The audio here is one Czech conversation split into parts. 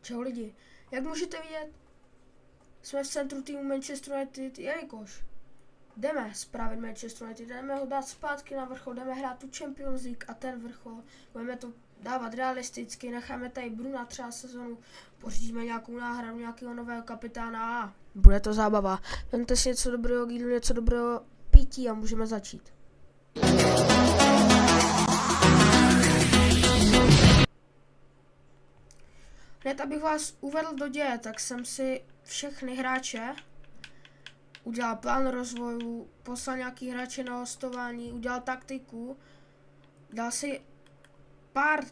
Čau lidi, jak můžete vidět, jsme v centru týmu Manchester United, jelikož jdeme spravit Manchester United, jdeme ho dát zpátky na vrchol, jdeme hrát tu Champions League a ten vrchol, budeme to dávat realisticky, necháme tady Bruna třeba sezonu, pořídíme nějakou náhradu, nějakého nového kapitána a bude to zábava. Vemte si něco dobrého k jídlu, něco dobrého pití a můžeme začít. Hned abych vás uvedl do děje, tak jsem si všechny hráče udělal plán rozvoju, poslal nějaký hráče na hostování, udělal taktiku, dal si pár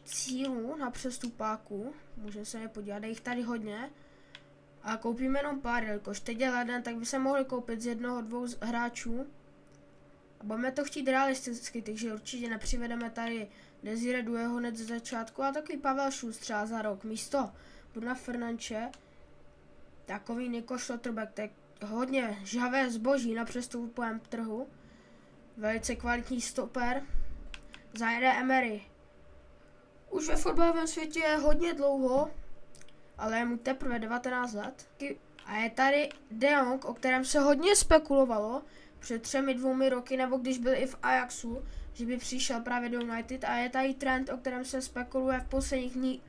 cílů na přestupáku, můžeme se je podívat, je jich tady hodně, a koupíme jenom pár, jelikož teď je leden, tak by se mohli koupit z jednoho, dvou hráčů. A budeme to chtít realisticky, takže určitě nepřivedeme tady Desire Douého hned ze začátku, a takový Pavel Šus třeba za rok, místo Bruna Fernanče, takový Nico Schlotterbeck, tak hodně žhavé zboží na přestupovém trhu, velice kvalitní stoper, zajede Emery. Už ve fotbalovém světě je hodně dlouho, ale je mu teprve 19 let. A je tady De Jong, o kterém se hodně spekulovalo před 2 roky, nebo když byl i v Ajaxu, že by přišel právě do United, a je tady trend, o kterém se spekuluje v posledních dní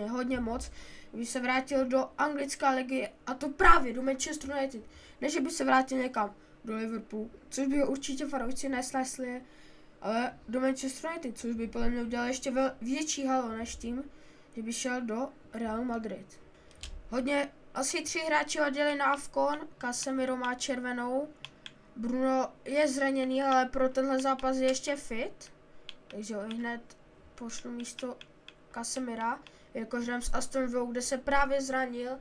hodně moc, by se vrátil do anglické ligy, a to právě do Manchester United, než by se vrátil někam do Liverpoolu, což by ho určitě fanoušci nesnesli, ale do Manchester United, což by podle mě udělal ještě větší halo než tím, že by šel do Realu Madrid. Asi 3 hráči oddělili na AFCON, Casemiro má červenou, Bruno je zraněný, ale pro tenhle zápas je ještě fit, takže ho hned pošlu místo Casemira, jakož jdem s Aston Villou, kde se právě zranil,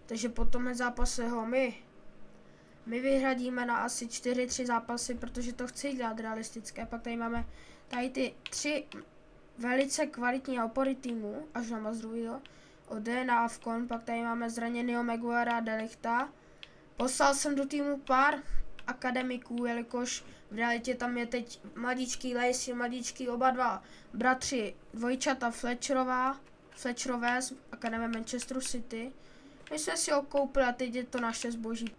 takže po tomhle zápase ho my vyhradíme na asi 4-3 zápasy, protože to chci dělat realistické. Pak tady máme ty 3 velice kvalitní opory týmu, až na Mazruiho, odjede na AFCON, pak tady máme zraněnýho Maguirea a De Lichta. Poslal jsem do týmu pár akademiků, jelikož v realitě tam je teď mladíčký Lacey, mladíčký oba dva bratři, dvojčata Fletcherové z akademie Manchesteru City. My jsme si ho koupili a teď je to naše zboží.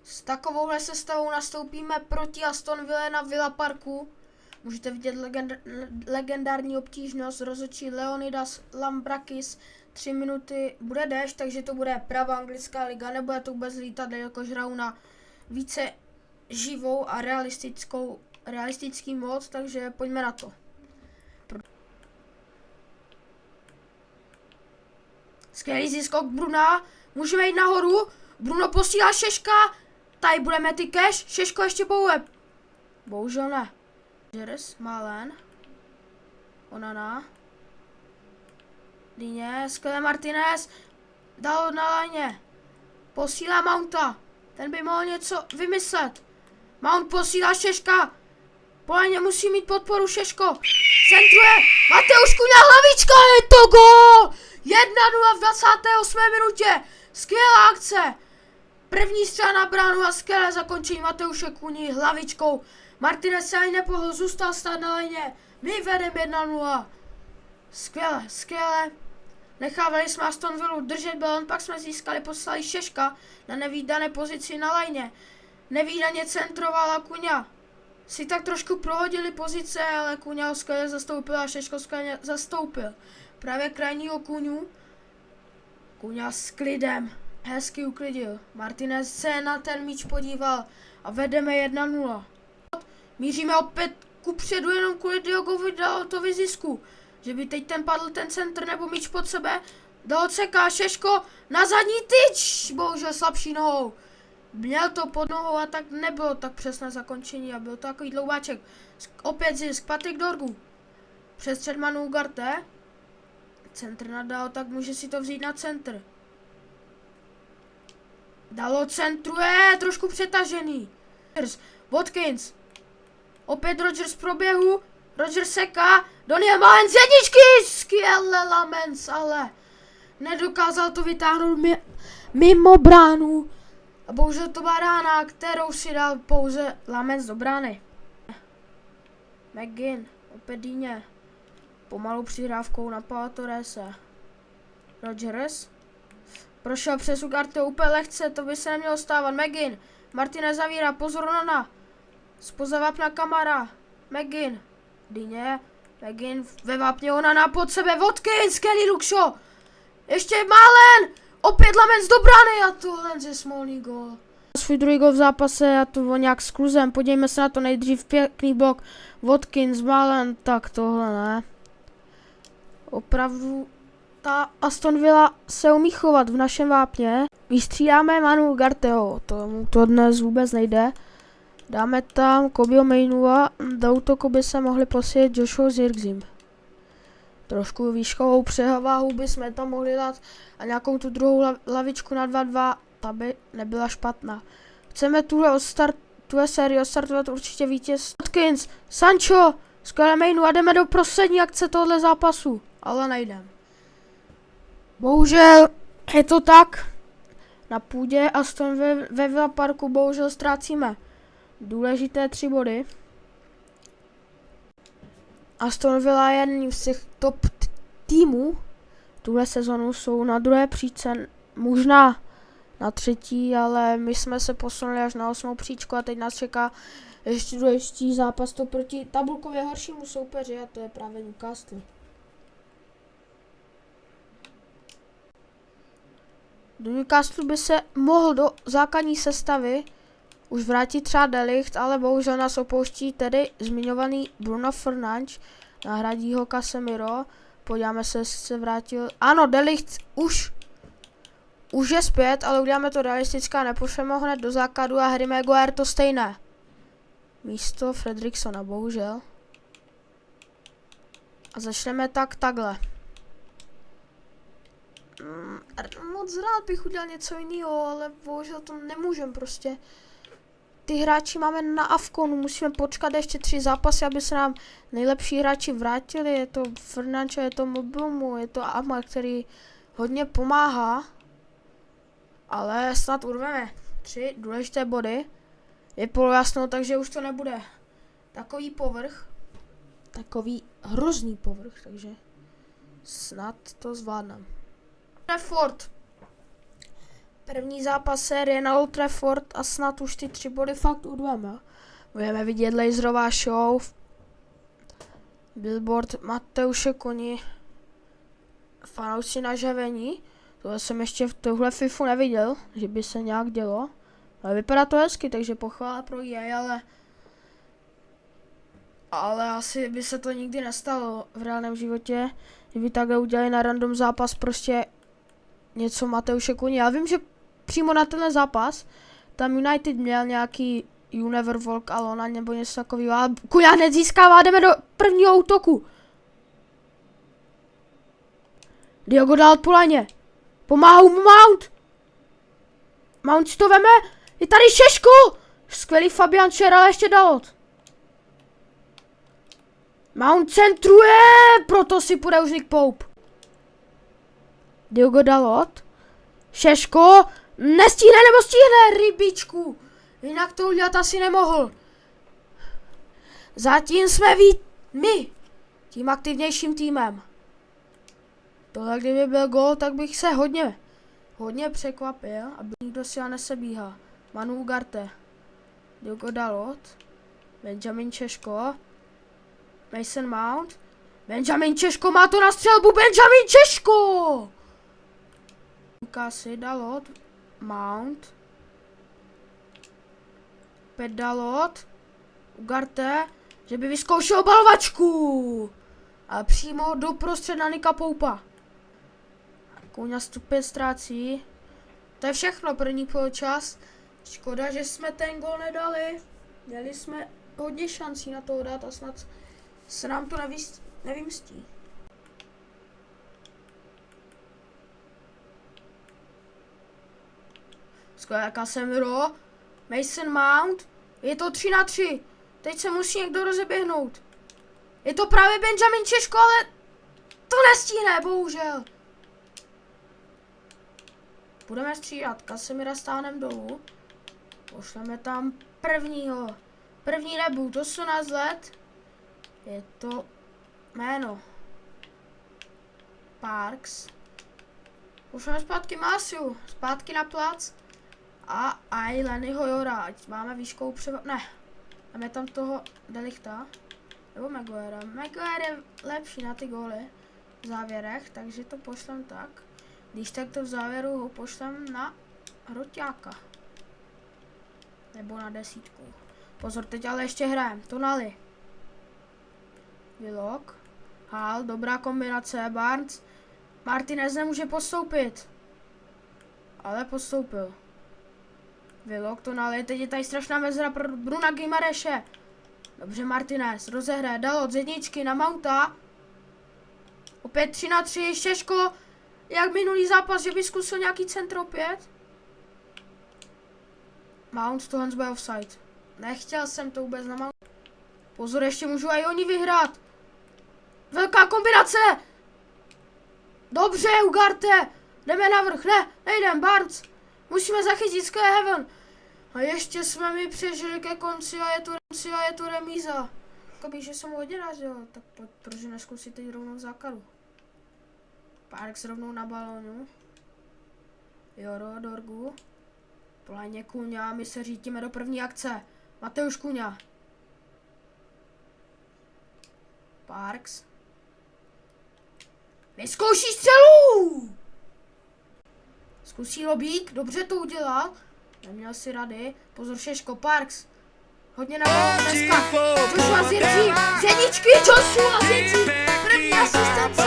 S takovouhle sestavou nastoupíme proti Aston Ville na Villa Parku. Můžete vidět legendární obtížnost, rozhodčí Leonidas Lambrakis, 3 minuty, bude déšť, takže to bude pravá anglická liga, nebude to vůbec lítat, jakož hraju na více živou a realistický mod, takže pojďme na to. Skvělý ziskok Bruna, můžeme jít nahoru, Bruno posílá Šeška, tady budeme ty cash, Šeško ještě bouje. Bohužel ne. Jeres, Malen, Onana, Dině, skvělé Martinez, dal na léně, posílá Mounta, ten by mohl něco vymyslet. Mount posílá Šeška, po léně musí mít podporu Šeško, centruje, Mateusz Kuňa, hlavička, je to gól! 1-0 v 28. minutě, skvělá akce, první střela na bránu a skvělé zakončení Mateuše Kuňi hlavičkou. Martinez se ani nepohl, zůstal stát na léně, my vedeme 1-0. Skvěle. Nechávali jsme Aston Villu držet balon, pak jsme získali, poslali Šeška na nevídané pozici na léně. Nevídaně centrovala Kuňa. Si tak trošku prohodili pozice, ale Kuňa ho skvěle zastoupil a Šeško skvěle zastoupil. Právě krajního Kuňu. Kuňa s klidem hezky uklidil. Martinez se na ten míč podíval a vedeme 1-0. Míříme opět kupředu jenom kvůli Diogovi Dalotovi zisku. Že by teď padl ten centr nebo míč pod sebe. Dalot seká, Šeško na zadní tyč. Bohužel slabší nohou. Měl to pod nohou a tak nebylo tak přesné zakončení a byl to takový dloubáček. Opět zisk, Patrik Dorgu. Přes Předmanu Ugarte. Centr nadal, tak může si to vzít na centr. Dalot centruje, trošku přetažený. Watkins. Opět Rodgers v proběhu, Rodgers seká, Daniel Lamens jedničky, skvěle Lamens, ale nedokázal to vytáhnout mimo bránu. A bohužel to byla rána, kterou si dal pouze Lamens do brány. McGinn, opět Dině, pomalou přihrávkou na Paula Torrese. Rodgers. Prošel přes Ugarte úplně lehce, to by se nemělo stávat. McGinn. Martinez zavírá, pozor na. Spoza vápna Kamara. McGinn. Dyně. McGinn ve vápně Onana pod sebe. Watkins, Kelly Luxo. Ještě Malen. Opět Lamens do brany a tohle je smolný gól. Svůj druhý gól v zápase a to nějak s kluzem. Podívejme se na to nejdřív pěkný blok. Watkins, Malen, tak tohle ne. Opravdu ta Aston Villa se umí chovat v našem vápně. Vystřídáme Manu Ugarteho, tomu to dnes vůbec nejde. Dáme tam Kobeho Mainoo a do útoku by se mohli posílit Joshua Zirkzee. Trošku výškovou převahu bychom tam mohli dát a nějakou tu druhou lavičku na 2-2, ta by nebyla špatná. Chceme tuhle sérii odstartovat určitě vítěz. Watkins, Sancho, skvěle Mainoo a jdeme do poslední akce tohohle zápasu, ale nejdem. Bohužel je to tak. Na půdě Aston ve Villa Parku bohužel ztrácíme důležité 3 body. Aston Villa je jedním z těch top týmů. Tuhle sezonu jsou na druhé příčce, možná na 3, ale my jsme se posunuli až na 8. příčku a teď nás čeká ještě důležitý zápas to proti tabulkově horšímu soupeři a to je právě Newcastle. Do Newcastle by se mohl do základní sestavy už vrátit třeba De Ligt, ale bohužel nás opouští tedy zmiňovaný Bruno Fernandes, nahradí ho Casemiro. Podíváme se, jestli se vrátil. Ano, De Ligt už je zpět, ale uděláme to realistická, nepošleme ho hned do základu a Harry Maguire to stejné. Místo Fredricksona, bohužel. A začneme takhle. Moc rád bych udělal něco jiného, ale bohužel to nemůžem prostě. Ty hráči máme na Afkonu, musíme počkat ještě 3 zápasy, aby se nám nejlepší hráči vrátili. Je to Fernandes, je to Mbeumo, je to Amar, který hodně pomáhá. Ale snad urveme 3 důležité body. Je polojasno, takže už to nebude takový povrch. Takový hrozný povrch, takže snad to zvládneme. Trafford. První zápas série na Old Trafford a snad už ty 3 body fakt urveme. Budeme vidět laserová show. Billboard Mateuše Koni. Fanoušci nažavení. Tohle jsem ještě v tohle FIFU neviděl, že by se nějak dělo. Ale vypadá to hezky, takže pochvála pro EA, ale asi by se to nikdy nestalo v reálném životě, kdyby takhle udělali na random zápas prostě něco Mateuše Koni. Já vím, že přímo na tenhle zápas tam United měl nějaký You Never Walk Alone nebo něco takového, ale Kuňa hned získává, jdeme do prvního útoku. Diogo dal po laně. Pomáhá mu Mount. Mount si to veme. Je tady Šeško. Skvělý Fabian Schär, ale ještě Dalot. Mount centruje. Proto si půjde už Nick Pope. Diogo Dalot. Šeško. Nestíhne nebo stihne, rybičku. Jinak to udělat asi nemohl. Zatím jsme my. Tím aktivnějším týmem. Tohle kdyby byl gól, tak bych se hodně překvapil, aby nikdo si ho nesebíhá. Manu Ugarte, Diogo Dalot, Benjamin Češko, Mason Mount, Benjamin Češko má to na střelbu, Benjamin Češko! Lukasi, Dalot, Mount, opět Dalot, Ugarte, že by vyzkoušel balovačku! A přímo doprostřed na Nicka Poupa. Kouňa stupě ztrácí. To je všechno, první poločas. Škoda, že jsme ten gol nedali. Měli jsme hodně šancí na to dát a snad se nám to nevymstí. Skvělé Casemiro. Mason Mount. Je to 3-3. Teď se musí někdo rozeběhnout. Je to právě Benjamin Češko, ale to nestíhne, bohužel. Budeme střídat. Casemira stáhnem dolů. Pošleme tam prvního. První debut, 18 let. Je to jméno. Parks. Pošleme zpátky Másiu, zpátky na plac. A Lennyho Jora, ať máme výškou převad. Ne, máme tam toho Delichta. Nebo Maguire. Maguire je lepší na ty góly v závěrech, takže to pošlem tak. Když tak to v závěru ho pošlem na Hroťáka. Nebo na 10. Pozor, teď ale ještě hrajem. Tonali. Willock. Hal, dobrá kombinace. Barnes. Martinez nemůže postoupit. Ale postoupil. Willock, Tonali. Teď je tady strašná mezera pro Bruna Gimareše. Dobře, Martinez. Rozehraje. Dal od jedničky na Mounta. Opět 3-3. Šeško. Jak minulý zápas, že by zkusil nějaký centr opět. Mount, tohle bude offside. Nechtěl jsem to vůbec na Mount. Pozor, ještě můžu i oni vyhrát. Velká kombinace. Dobře, Ugarte. Jdeme na vrch. Ne, nejdem, Barnes. Musíme zachytit Sky Heaven. A ještě jsme mi přežili ke konci a je tu remíza. Jakoby, že jsem hodně razil, tak proč neskusit teď rovnou v základu. Parks rovnou na balónu. Joro, Dorgu. Pláně Kuňa, my se řítíme do první akce. Mateusz Kuňa. Parks. Vyzkouší střelu! Zkusí lobík, dobře to udělal. Neměl si rady. Pozor, Šeško, Parks. Hodně na balónu dneska. Joshua Zirkzee, z jedničky, Joshua Zirkzee. První asistence.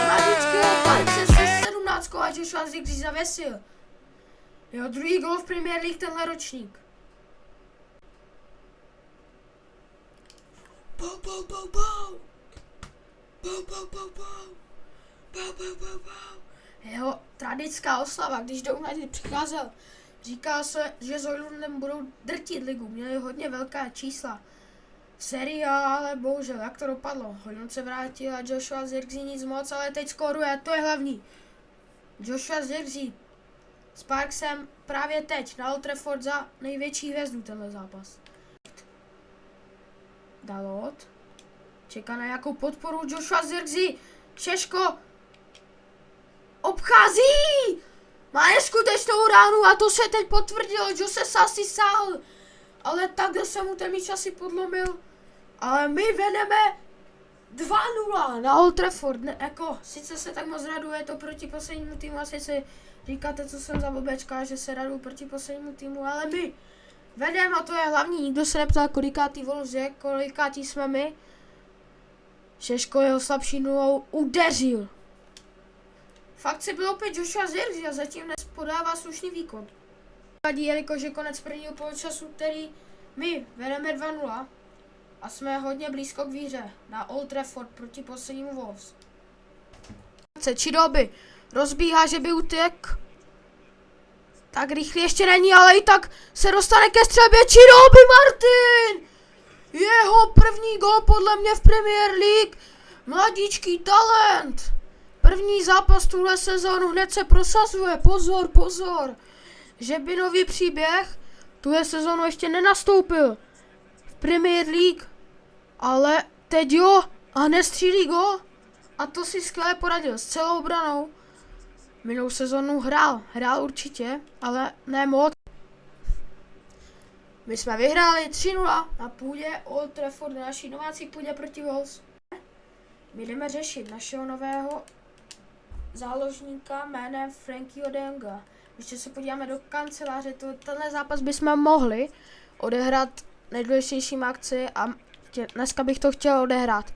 Mladíčkého Parkse se 17 a Joshua Zirkzee zavěsil. Jeho druhý gol v Premier League tenhle ročník. Jeho tradická oslava, když do United přicházel, říká se, že s Oilundem budou drtit ligu, měli hodně velká čísla. Serie A, ale bohužel, jak to dopadlo? Oilund se vrátil a Joshua Zirkzee nic moc, ale teď skóruje, to je hlavní. Joshua Zirkzee s Parksem právě teď na Old Trafford za největší hvězdu tenhle zápas. Dalot. Čeká na jakou podporu Joshua Zirkzee. Šeško. Obchází. Má neskutečnou ránu a to se teď potvrdilo. Jose Sassi sáhl. Ale takhle se mu ten míč asi podlomil. Ale my vedeme 2-0 na Old Trafford. Ne, jako, sice se tak moc raduje to proti poslednímu týmu, asi si říkáte, co jsem za blbečka, že se raduju proti poslednímu týmu, ale my vedeme a to je hlavní. Nikdo se neptal, kolikátý Wolves je, kolikátý jsme my. Šeško jeho slabší nulou udeřil. Fakt si byl opět Joshua Zirkzee a zatím dnes podává slušný výkon. Jelikož je konec prvního poločasu, který my vedeme 2-0 a jsme hodně blízko k výhře na Old Trafford proti poslednímu Wolves. Čidoby rozbíhá, že by utek. Tak rychle ještě není, ale i tak se dostane ke střelbě. Čidoby Martin! Jeho první gol podle mě v Premier League. Mladíčký talent. První zápas tuhle sezónu hned se prosazuje. Pozor, pozor. Že by nový příběh tuhle sezónu ještě nenastoupil v Premier League. Ale teď jo a hned střílí gol. A to si skvěle poradil s celou obranou. Minulou sezónu hrál určitě, ale ne moc. My jsme vyhráli 3-0 na půdě Old Trafford, na naší domácí půdě proti Wolves. My jdeme řešit našeho nového záložníka jménem Frankyho de Jonga. Ještě se podíváme do kanceláře, tenhle zápas bychom mohli odehrát nejdůležitějším akci a dneska bych to chtěl odehrát.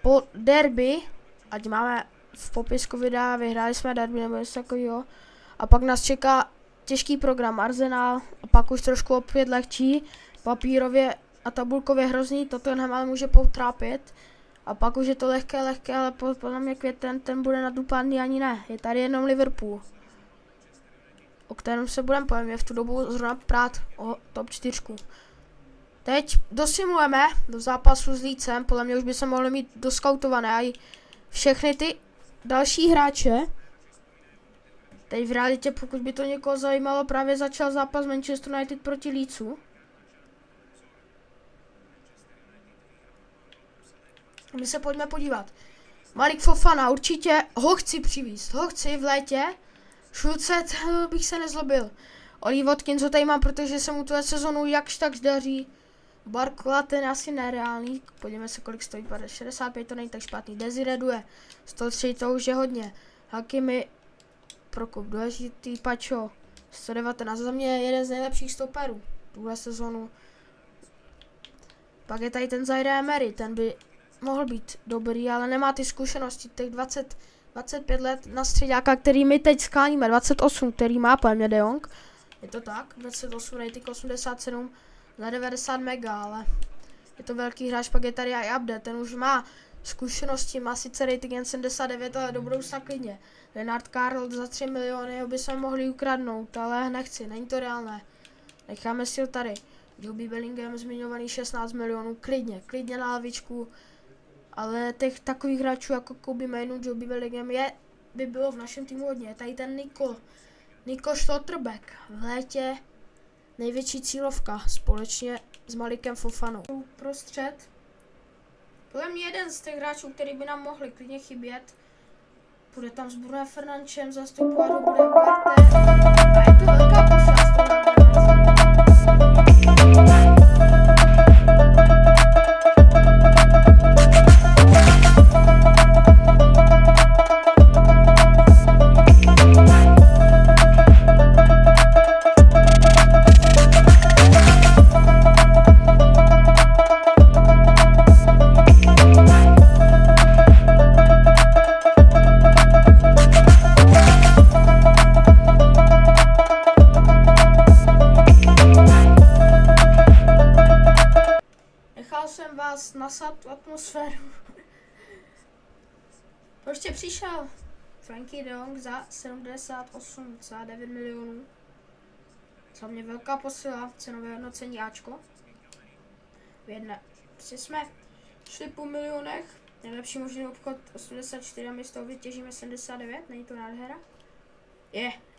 Po derby, ať máme v popisku videa, vyhráli jsme derby nebo něco takového. A pak nás čeká těžký program Arsenal a pak už trošku opět lehčí, papírově a tabulkově hrozný, to ale může potrápit. A pak už je to lehké, ale podle mě květen, ten bude nadupaný ani ne. Je tady jenom Liverpool, o kterém se budeme pojemně v tu dobu zrovna prát o top 4. Teď dosimulujeme do zápasu s Leedsem, podle mě už by se mohli mít doskautované i všechny ty další hráče. Teď v realitě, pokud by to někoho zajímalo, právě začal zápas Manchester United proti Leedsu. My se pojďme podívat. Malik Fofana, určitě ho chci přivízt, ho chci v létě Šulce, bych se nezlobil. Oli Watkins, co tady mám, protože se mu tuhle sezonu jakž tak daří. Barcola, ten je asi nereálný. Podívejme se, kolik stojí. 65, to není tak špatný. Desiré Doué, 103, to už je hodně. Hakimi, Prokop, důležitý, Pacho, 119. Za mě je jeden z nejlepších stoperů tuhle sezonu. Pak je tady ten Zaire Emery, ten by mohl být dobrý, ale nemá ty zkušenosti. Těch 25 let na středáka, který my teď skáníme, 28, který má pojemně De Jong. Je to tak, 28, rating 87 za 90 mega, ale je to velký hráč. Pak je tady i Abde, ten už má zkušenosti, má sice rating jen 79, ale do budoucna klidně. Leonard Karl za 3 miliony, ho by se mohli ukradnout, ale nechci, není to reálné. Necháme si ho tady. Joby Bellingham zmiňovaný 16 milionů, klidně na lavičku. Ale těch takových hráčů jako Kobe Mainu, Joby Bellingham by bylo v našem týmu hodně. Tady ten Nico Schlotterbeck v létě největší cílovka společně s Malikem Fofanou. Prostřed. Podle mě jeden z těch hráčů, který by nám mohli klidně chybět. Bude tam s Brunem Fernandešem zastupovat, ho bude Ugarte. A je to velká posla. Jsem vás nasad atmosféru. Prostě přišel Frankie de Jong za 78,9 milionů. Za mě velká posila, cenové hodnocení Ačko. Prostě jsme šli po milionech. Nejlepší možný obchod 84 a my z toho vytěžíme 79, není to nádhera?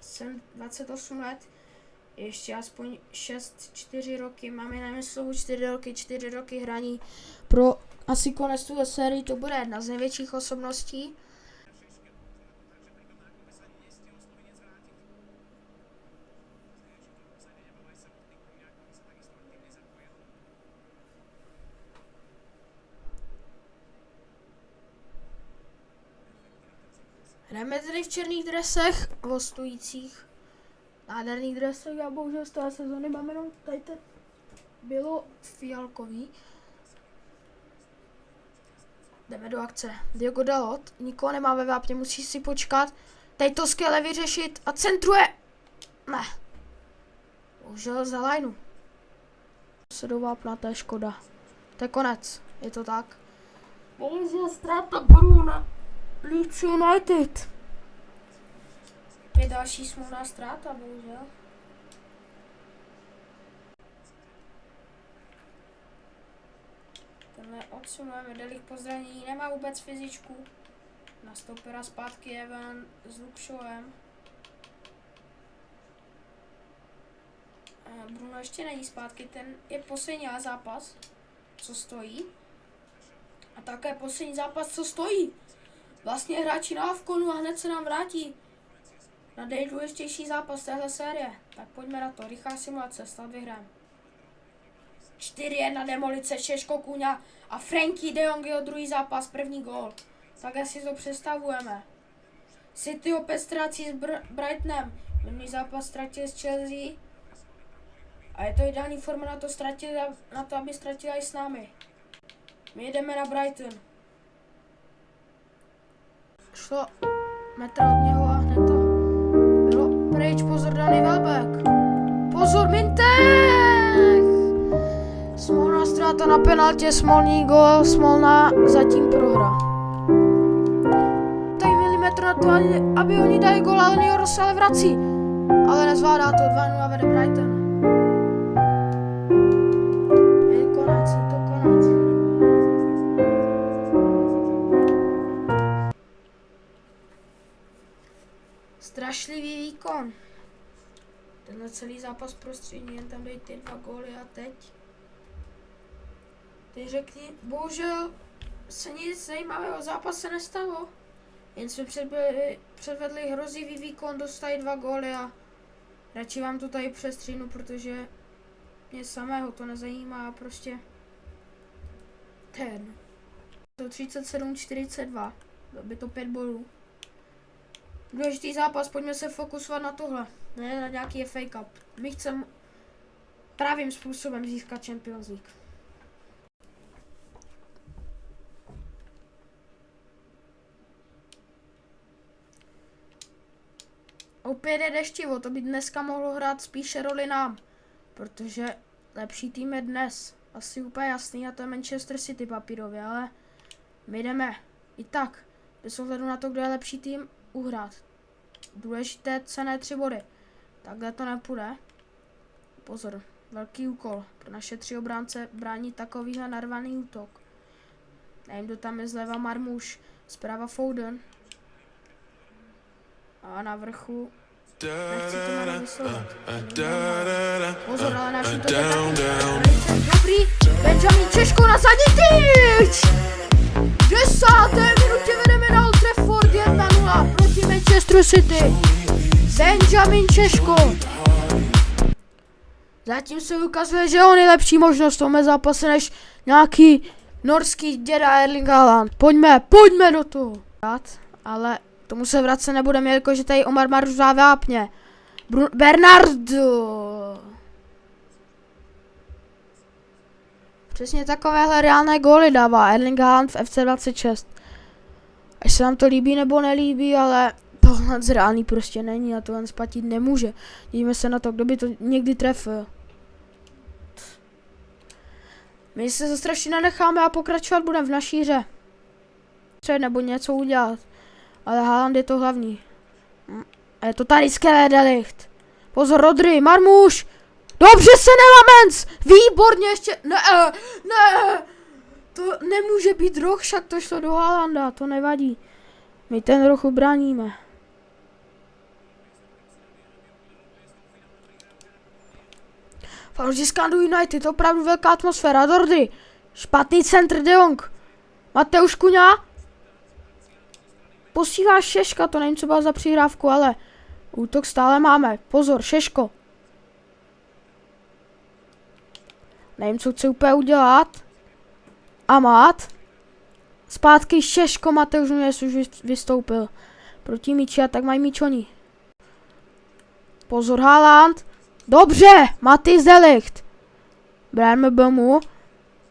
Jsem 28 let. Ještě aspoň 4 roky, máme na myslu 4 roky hraní. Pro asi konec tuhle sérii to bude jedna z největších osobností. Hrajeme tedy v černých dresech, hostujících. Nádherný dresek a bohužel z té sezóny máme jenom tady ten bylo fialkový. Jdeme do akce. Diogo Dalot, nikoho nemá ve vápně, musí si počkat. Tady to skvěle vyřešit a centruje. Ne. Bohužel za lineu. Se do vápna, to je škoda. To je konec, je to tak. Bohužel ztráta Bruna. Leeds United. Je další smutná ztráta, bohužel. Tenhle odsunujeme, Delich po zranění, nemá vůbec fyzičku. Na stopera zpátky Evan s Lukšovem. Bruno ještě není zpátky, ten je poslední zápas, co stojí. A také poslední zápas, co stojí. Vlastně hráči na Avkonu a hned se nám vrátí na nejdůležitější zápas téhle série. Tak pojďme na to, rychlá simulace, snad vyhrám. 4-1 demolice, Češko Kuňa a Frankie de Jong jeho druhý zápas, první gól. Tak asi to představujeme. City opět ztrácí s Brightonem, minulý zápas ztratil s Chelsea. A je to ideální forma na to, aby ztratili i s námi. My jedeme na Brighton. Šlo metr od něho a hned to bylo pryč, pozor Danny Welbeck. Pozor Mintech! Smolná ztráta na penaltě, Smolný gól, Smolná zatím prohra. Tady milimetr na to, aby oni dají gól, ale Nioro se ale vrací. Ale nezvládá to, 2-0 vede Brighton. Je to konec. Strašlivý výkon. Tenhle celý zápas prostřední, jen tam dej ty 2 góly a teď. Ty řekni, bohužel se nic zajímavého zápase nestalo. Jen jsme předvedli hrozivý výkon, dostali 2 góly a radši vám to tady přestříhnu, protože mě samého to nezajímá a prostě ten. To 37-42, by to 5 bodů. Důležitý zápas, pojďme se fokusovat na tohle, ne na nějaký FA Cup. My chceme pravým způsobem získat Champions League. Opět je deštivo, to by dneska mohlo hrát spíše roli nám, protože lepší tým je dnes. Asi úplně jasný a to je Manchester City papírově, ale my jdeme i tak, bez ohledu na to, kdo je lepší tým, uhrát. Důležité cenné 3 body. Takhle to nepůjde. Pozor, velký úkol pro naše 3 obránce bránit takovýhle narvaný útok. Nevím, kdo tam je zleva, Marmouš, zprava Foden. A na vrchu nechci to jméno vyslovit. Pozor, ale naším to je taky dobrý. Benjamin Češko na zadní tyč! V 10. minutě vedeme na Old Trafford 1-0 proti Manchesteru City. Benjamin Češko. Zatím se ukazuje, že on je lepší možnost v tomhle zápase než nějaký norský děda Erling Haaland. Pojďme do toho. Ale tomu se vracet nebudeme, jelikož tady Omar Maruzá vápně. Bernardo. Přesně takovéhle reálné góly dává Erling Haaland v FC26. Až se nám to líbí nebo nelíbí, ale tohle reálný prostě není a tohle spatit nemůže. Dívíme se na to, kdo by to někdy trefil. My se zastrašně nenecháme a pokračovat budeme v naší hře. Nebo něco udělat. Ale Haaland je to hlavní. A je to tady skvělé de Ligt. Pozor, Rodri, Marmouš. Dobře se Nelamens. Výborně ještě. Ne. To nemůže být roh, však to šlo do Haalanda. To nevadí. My ten roh ubráníme. Fanoušci skandují United, opravdu velká atmosféra. Rodri. Špatný centr De Jong. Mateusz Kuňa. Posílá Šeška, to nevím, co byla za přihrávku, ale útok stále máme. Pozor, Šeško. Nevím, co chce úplně udělat. Amat. Zpátky Šeško, Mateusz Nunes už vystoupil. Proti míči a tak mají míč oni. Pozor, Haaland. Dobře, Matthijs de Ligt. Bránme Bemu.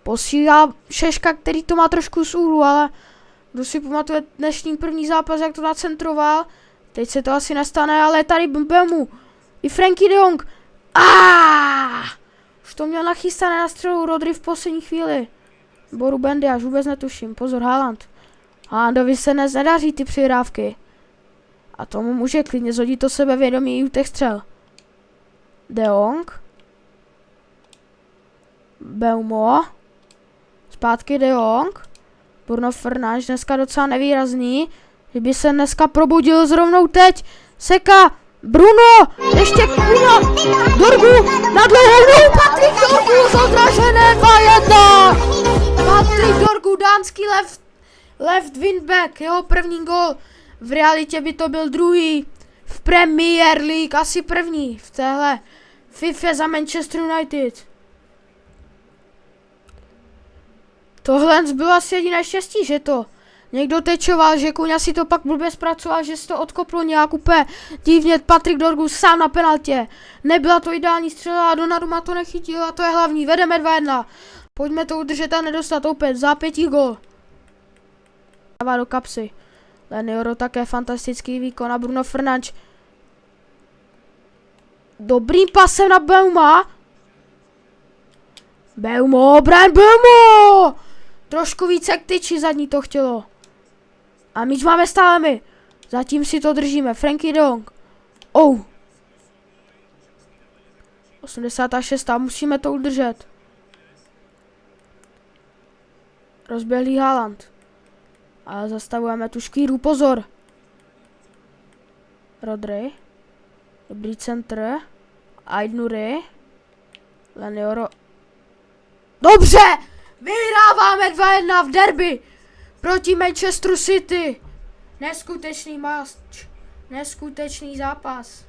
Posílá Šeška, který to má trošku z úhlu, ale kdo si pamatuje dnešní první zápas, jak to nacentroval. Teď se to asi nestane, ale tady Bemu. I Frenkie de Jong. Už to měl nachystané na střelu Rodri v poslední chvíli. Nebo Ruben Dias, vůbec netuším. Pozor, Haaland. Haalandovi se nedaří ty přihrávky. A tomu může klidně zhodit to sebevědomí i útek střel. De Jong. Beumo. Zpátky De Jong. Bruno Fernandes dneska docela nevýrazný. Kdyby se dneska probudil zrovnou teď. Seka. Bruno. Ještě Kuňa. Dorgu. Na dlouhou. Patrik Dorgu. Zodražené 2-1. Patrik Dorgu. Dánský left wingback. Jeho první gol. V realitě by to byl druhý. V Premier League. Asi první. V téhle FIFA za Manchester United. Tohle bylo asi jediné štěstí, že to někdo tečoval, že Kuňa si to pak blbě zpracoval, že se to odkoplo nějak úplně divně. Patrik Dorgu sám na penaltě. Nebyla to ideální střela a Donnarumma to nechytil a to je hlavní. Vedeme 2-1. Pojďme to udržet a nedostat opět. Zápětí gol. Dává do kapsy. Lenioro také fantastický výkon a Bruno Fernandes. Dobrým pasem na Beuma. Brian Beumo! Trošku více k tyči zadní to chtělo. A míč máme stále my. Zatím si to držíme. Frenkie de Jong. 86. Musíme to udržet. Rozběhlý Haaland. Ale zastavujeme tu škvíru. Pozor. Rodri. Dobrý centr. Aït-Nouri. Lenioro. Dobře! Vyhráváme 2-1 v derby proti Manchesteru City. Neskutečný match. Neskutečný zápas.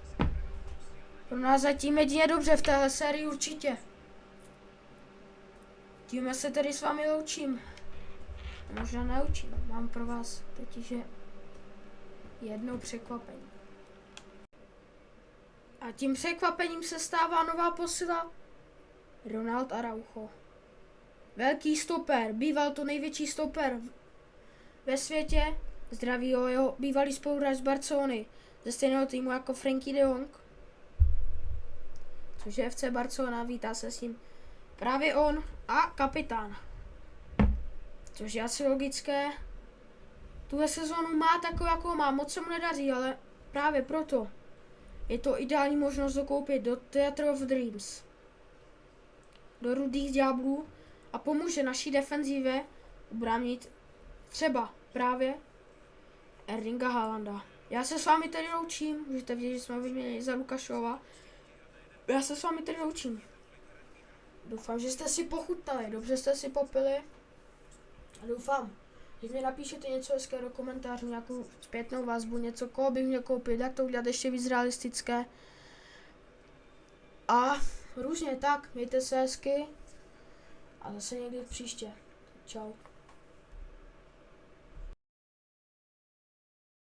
Pro nás zatím jedině dobře v téhle sérii určitě. Tím se tedy s vámi loučím. Možná neučím. Mám pro vás totiž jedno překvapení. A tím překvapením se stává nová posila. Ronald Araujo. Velký stoper, býval to největší stoper ve světě. Zdraví ho jeho bývalý spoluhráč z Barcelony, ze stejného týmu jako Frenkie de Jong. Což je FC Barcelona, vítá se s ním právě on a kapitán. Což je asi logické. Tuhle sezónu má takovou, jakou má, moc se mu nedaří, ale právě proto je to ideální možnost dokoupit do Theatre of Dreams, do Rudých ďáblů a pomůže naší defenzívě ubránit třeba právě Erlinga Haalanda. Já se s vámi tedy loučím, můžete vidět, že jsme vyměnili za Lukašova. Já se s vámi tedy loučím. Doufám, že jste si pochutnali, dobře jste si popili. A doufám, že mi napíšete něco hezké do komentářů, nějakou zpětnou vazbu, něco, koho bych měl koupit, jak to udělat ještě víc realistické. A různě tak, mějte se hezky a zase někdy příště. Čau.